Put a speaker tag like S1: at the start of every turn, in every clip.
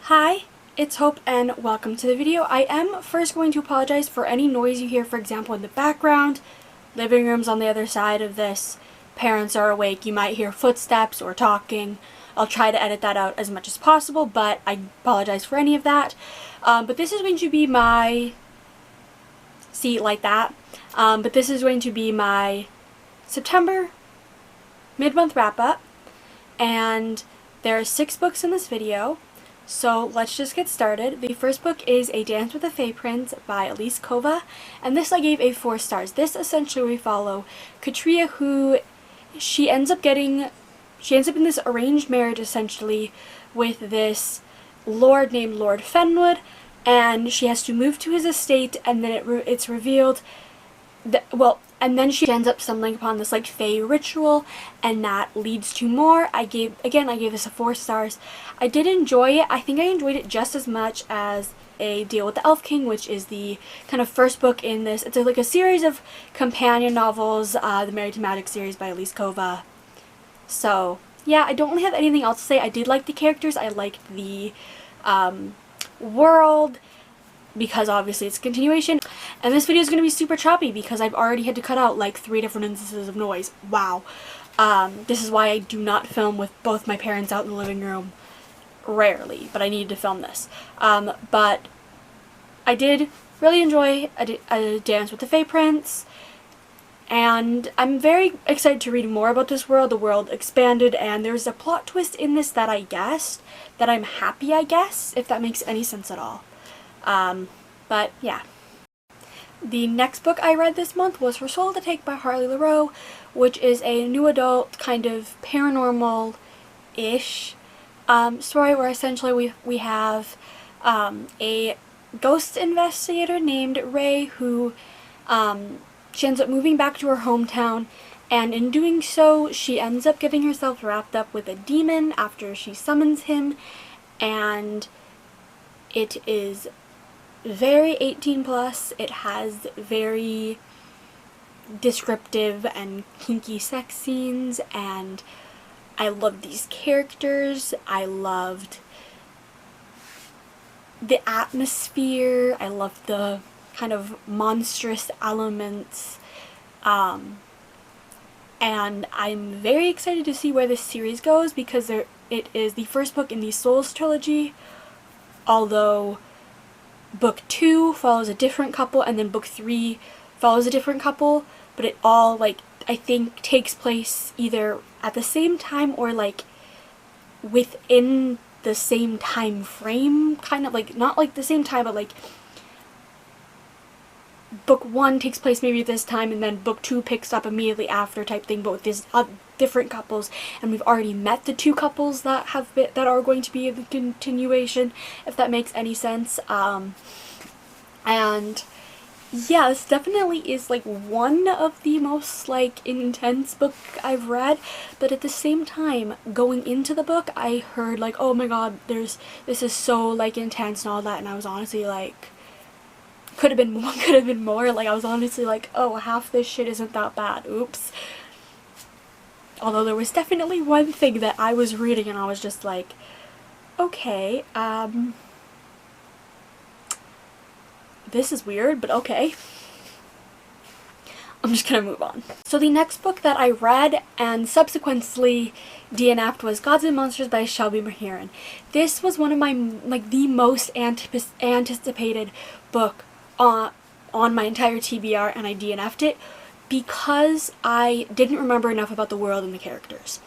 S1: Hi, it's Hope and welcome to the video. I am first going to apologize for any noise you hear, for example, in the background. Living room's on the other side of this. Parents are awake. You might hear footsteps or talking. I'll try to edit that out as much as possible, but I apologize for any of that. But this is going to be my... See, like that. But this is going to be my September mid-month wrap-up. And there are 6 books in this video. So let's just get started. The first book is A Dance with the Fae Prince by Elise Kova, and this I gave a 4 stars. This essentially we follow Katria, who she ends up in this arranged marriage essentially with this lord named Lord Fenwood, and she has to move to his estate, and then it's revealed that, and then she ends up stumbling upon this like Fae ritual, and that leads to more. I gave this a 4 stars. I did enjoy it. I think I enjoyed it just as much as A Deal with the Elf King, which is the kind of first book in this. It's like a series of companion novels, the Married to Magic series by Elise Kova. So yeah, I don't really have anything else to say. I did like the characters. I liked the world, because obviously it's a continuation. And this video is going to be super choppy because I've already had to cut out like 3 different instances of noise. Wow. This is why I do not film with both my parents out in the living room. Rarely, but I needed to film this. But I did really enjoy A Dance with the Fae Prince. And I'm very excited to read more about this world. The world expanded, and there's a plot twist in this that I guessed, that I'm happy I guess, if that makes any sense at all. But yeah. The next book I read this month was Her Soul to Take by Harley Laroux, which is a new adult kind of paranormal-ish story where essentially we have a ghost investigator named Ray who she ends up moving back to her hometown, and in doing so she ends up getting herself wrapped up with a demon after she summons him, and it is very 18 plus. It has very descriptive and kinky sex scenes, and I loved these characters. I loved the atmosphere. I loved the kind of monstrous elements. And I'm very excited to see where this series goes, because it is the first book in the Souls trilogy, although book 2 follows a different couple, and then book 3 follows a different couple, but it all, like, I think takes place either at the same time or, like, within the same time frame, kind of, like, not, like, the same time, but, like, book 1 takes place maybe at this time, and then book 2 picks up immediately after type thing, but with these different couples, and we've already met the 2 couples that are going to be the continuation, if that makes any sense. And yeah, this definitely is like one of the most like intense book I've read, but at the same time, going into the book, I heard like, oh my god, this is so like intense and all that, and I was honestly like, could have been more. Like, I was honestly like, oh, half this shit isn't that bad. Oops. Although there was definitely one thing that I was reading and I was just like, okay, this is weird, but okay. I'm just gonna move on. So the next book that I read and subsequently DNF'd was Gods and Monsters by Shelby Mahurin. This was one of my, like, the most anticipated book on my entire TBR, and I DNF'd it because I didn't remember enough about the world and the characters.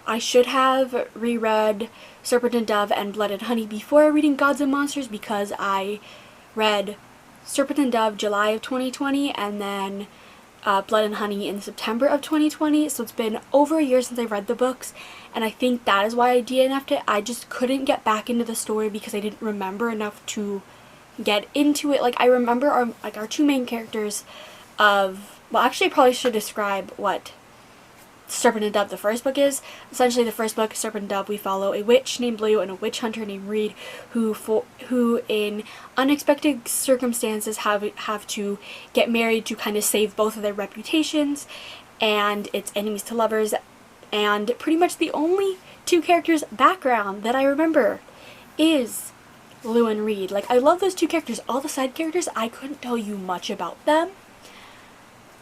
S1: I should have reread Serpent and Dove and Blood and Honey before reading Gods and Monsters, because I read Serpent and Dove July of 2020 and then Blood and Honey in September of 2020, so it's been over a year since I read the books, and I think that is why I DNF'd it. I just couldn't get back into the story because I didn't remember enough to get into it. Like, I remember our 2 main characters of, well, actually I probably should describe what Serpent and Dove, the first book, is. Essentially, the first book, Serpent and Dove, we follow a witch named Blue and a witch hunter named Reed who in unexpected circumstances have to get married to kind of save both of their reputations, and it's enemies to lovers, and pretty much the only 2 characters background that I remember is Lou and Reed. Like, I love those two characters. All the side characters, I couldn't tell you much about them.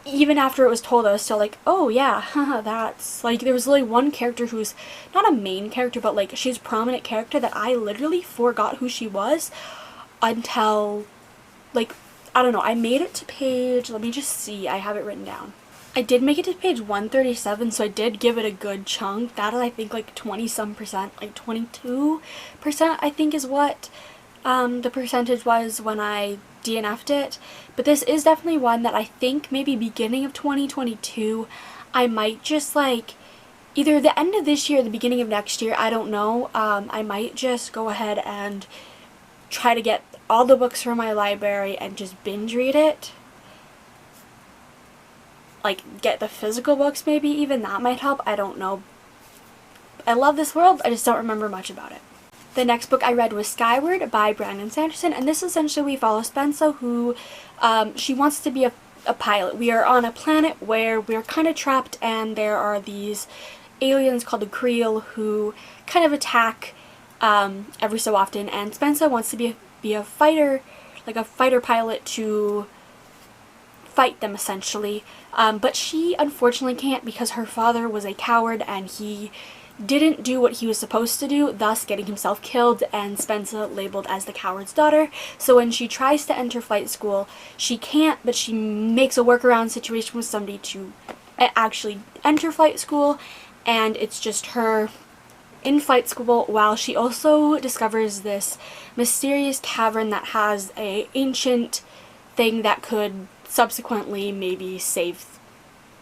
S1: Even after it was told, I was still like, oh yeah, haha, that's, like, there was literally one character who's not a main character, but like, she's a prominent character that I literally forgot who she was until, like, I don't know, I made it to page, let me just see, I have it written down. I did make it to page 137, so I did give it a good chunk. That is, I think, like 20-some%, like 22% I think is what the percentage was when I DNF'd it. But this is definitely one that I think maybe beginning of 2022, I might just like, either the end of this year or the beginning of next year, I don't know, I might just go ahead and try to get all the books from my library and just binge read it. Like, get the physical books maybe, even that might help, I don't know. I love this world, I just don't remember much about it. The next book I read was Skyward by Brandon Sanderson, and this essentially we follow Spencer, who, she wants to be a pilot. We are on a planet where we're kind of trapped, and there are these aliens called the Creel who kind of attack every so often, and Spencer wants to be a fighter, like a fighter pilot to fight them essentially, but she unfortunately can't because her father was a coward and he didn't do what he was supposed to do, thus getting himself killed and Spencer labeled as the coward's daughter. So when she tries to enter flight school, she can't, but she makes a workaround situation with somebody to actually enter flight school, and it's just her in flight school while she also discovers this mysterious cavern that has a ancient thing that could subsequently maybe save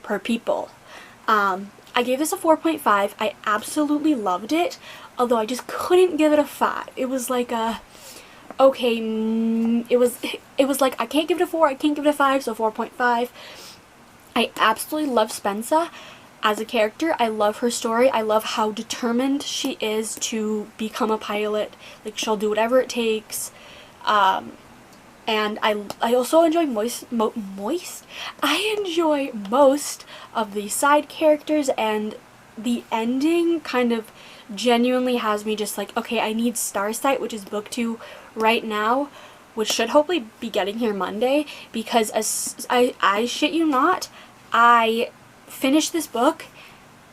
S1: her people. I gave this a 4.5. I absolutely loved it, although I just couldn't give it a 5. It was like a, okay, it was like I can't give it a 4, I can't give it a 5, so 4.5. I absolutely love Spencer as a character. I love her story. I love how determined she is to become a pilot. Like, she'll do whatever it takes. And I also enjoy I enjoy most of the side characters, and the ending kind of genuinely has me just like, okay, I need Starsight, which is book 2 right now, which should hopefully be getting here Monday, because as I shit you not, I finished this book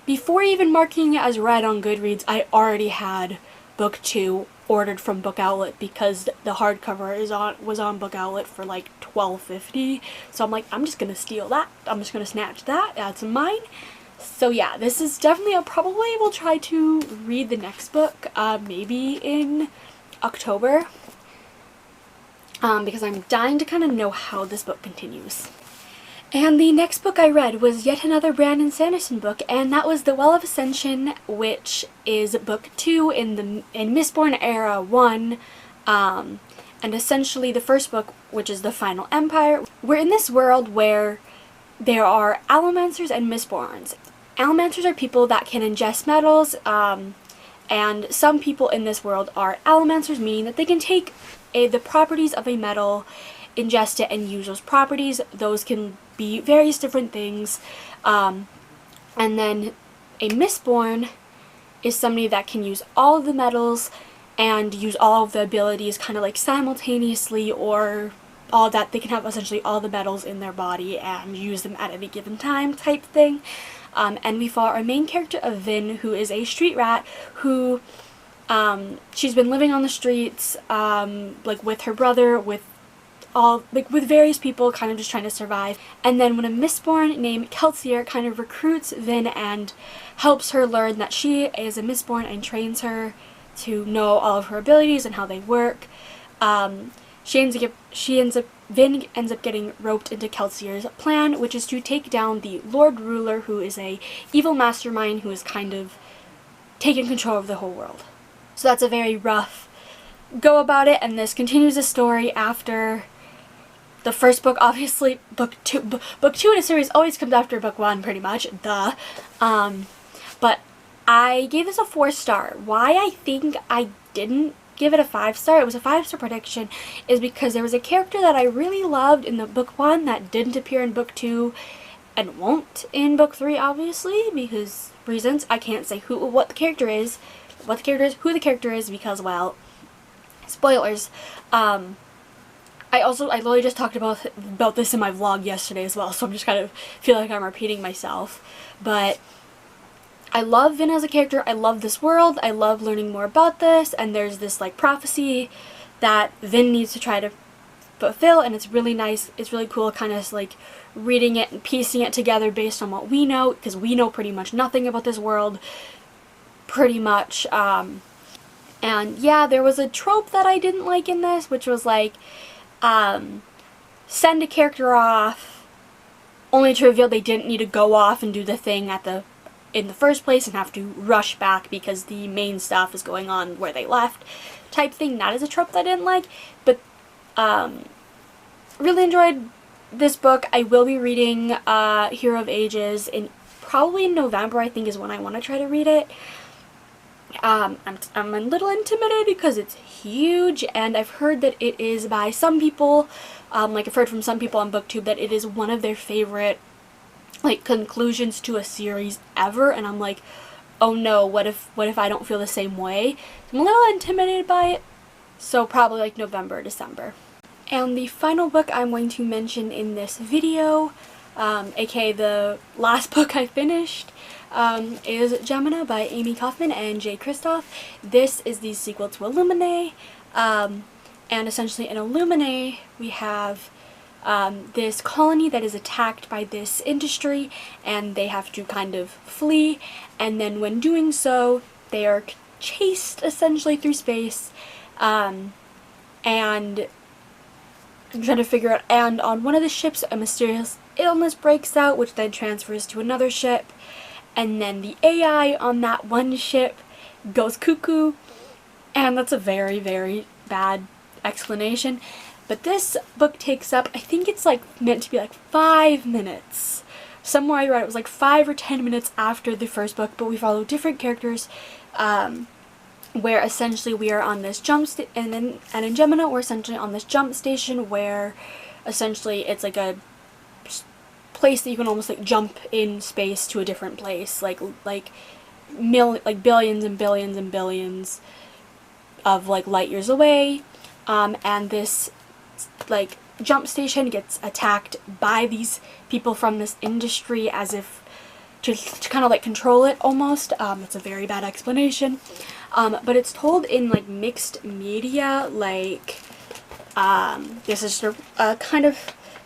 S1: before even marking it as read on Goodreads. I already had book 2 ordered from Book Outlet because the hardcover was on Book Outlet for like $12.50. So I'm like, I'm just gonna steal that. I'm just gonna snatch that. That's mine. So yeah, this is definitely, I probably will try to read the next book maybe in October, because I'm dying to kind of know how this book continues. And the next book I read was yet another Brandon Sanderson book, and that was The Well of Ascension, which is book 2 in Mistborn Era 1, and essentially the first book, which is The Final Empire. We're in this world where there are Allomancers and Mistborns. Allomancers are people that can ingest metals, and some people in this world are Allomancers, meaning that they can take the properties of a metal, ingest it, and use those properties. Those can be various different things. And then a Mistborn is somebody that can use all of the metals and use all of the abilities kind of like simultaneously, or all that. They can have essentially all the metals in their body and use them at any given time type thing. And we follow our main character of Vin, who is a street rat who she's been living on the streets like with her brother, with various people, kind of just trying to survive. And then when a Mistborn named Kelsier kind of recruits Vin and helps her learn that she is a Mistborn and trains her to know all of her abilities and how they work, Vin ends up getting roped into Kelsier's plan, which is to take down the Lord Ruler, who is a evil mastermind who is kind of taken control of the whole world. So that's a very rough go about it, and this continues the story after the first book. Obviously, book two in a series always comes after book 1, pretty much, duh. But I gave this a 4-star. Why I think I didn't give it a 5-star, it was a 5-star prediction, is because there was a character that I really loved in the book 1 that didn't appear in book 2 and won't in book 3, obviously, because reasons. I can't say who the character is, who the character is, because, well, spoilers. I literally just talked about this in my vlog yesterday as well, so I'm just kind of feel like I'm repeating myself. But I love Vin as a character. I love this world. I love learning more about this, and there's this like prophecy that Vin needs to try to fulfill, and it's really nice. It's really cool kind of like reading it and piecing it together based on what we know, because we know pretty much nothing about this world, pretty much. And yeah, there was a trope that I didn't like in this, which was like, send a character off only to reveal they didn't need to go off and do the thing in the first place and have to rush back because the main stuff is going on where they left type thing. That is a trope that I didn't like, but really enjoyed this book. I will be reading Hero of Ages probably in November, I think, is when I want to try to read it. I'm a little intimidated because it's huge, and I've heard that it is by some people, like I've heard from some people on BookTube that it is one of their favorite like conclusions to a series ever, and I'm like, oh no, what if I don't feel the same way? I'm a little intimidated by it, so probably like November, December. And the final book I'm going to mention in this video, aka the last book I finished, is Gemina by Amie Kaufman and Kristoff. This is the sequel to Illuminae, and essentially in Illuminae we have this colony that is attacked by this industry, and they have to kind of flee, and then when doing so they are chased essentially through space, and I'm trying to figure out, and on one of the ships a mysterious illness breaks out, which then transfers to another ship, and then the AI on that one ship goes cuckoo, and that's a very, very bad explanation. But this book takes up, I think it's like meant to be like 5 minutes. Somewhere I read it was like 5 or 10 minutes after the first book, but we follow different characters, where essentially we are on this and in Gemina we're essentially on this jump station where essentially it's like a place that you can almost like jump in space to a different place, like billions and billions and billions of like light years away, and this like jump station gets attacked by these people from this industry as if to kind of like control it almost. It's a very bad explanation, but it's told in like mixed media, like this is just a kind of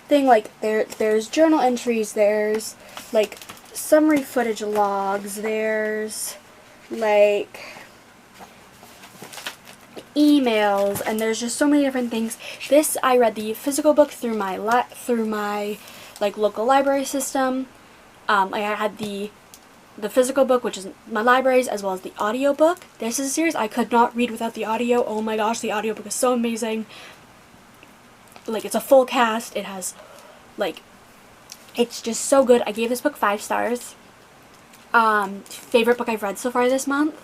S1: thing, like there's journal entries, there's like summary footage logs, there's like emails, and there's just so many different things. This, I read the physical book through my like local library system. I had the physical book, which is my library's, as well as the audio book. This is a series I could not read without the audio. Oh my gosh, the audiobook is so amazing. Like, it's a full cast. It has, like, it's just so good. I gave this book 5 stars. Favorite book I've read so far this month.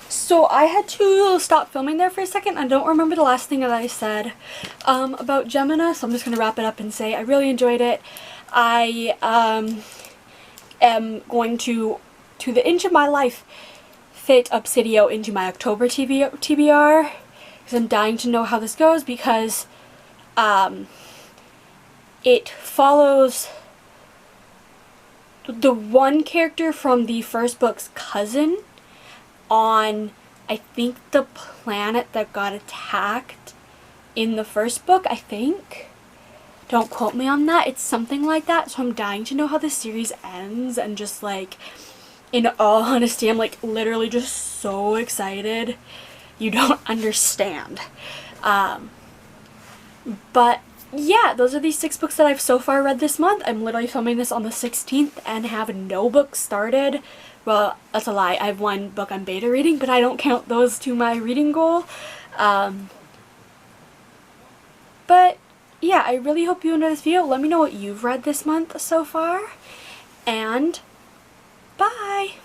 S1: So I had to stop filming there for a second. I don't remember the last thing that I said about Gemina, so I'm just going to wrap it up and say I really enjoyed it. I am going to the inch of my life, fit Obsidio into my October TBR, because I'm dying to know how this goes, because it follows the one character from the first book's cousin on, I think, the planet that got attacked in the first book, I think. Don't quote me on that. It's something like that. So I'm dying to know how this series ends, and just like, in all honesty, I'm like literally just so excited. You don't understand. But yeah, those are these 6 books that I've so far read this month. I'm literally filming this on the 16th and have no books started. Well, that's a lie. I have 1 book I'm beta reading, but I don't count those to my reading goal. But yeah, I really hope you enjoyed this video. Let me know what you've read this month so far, and bye!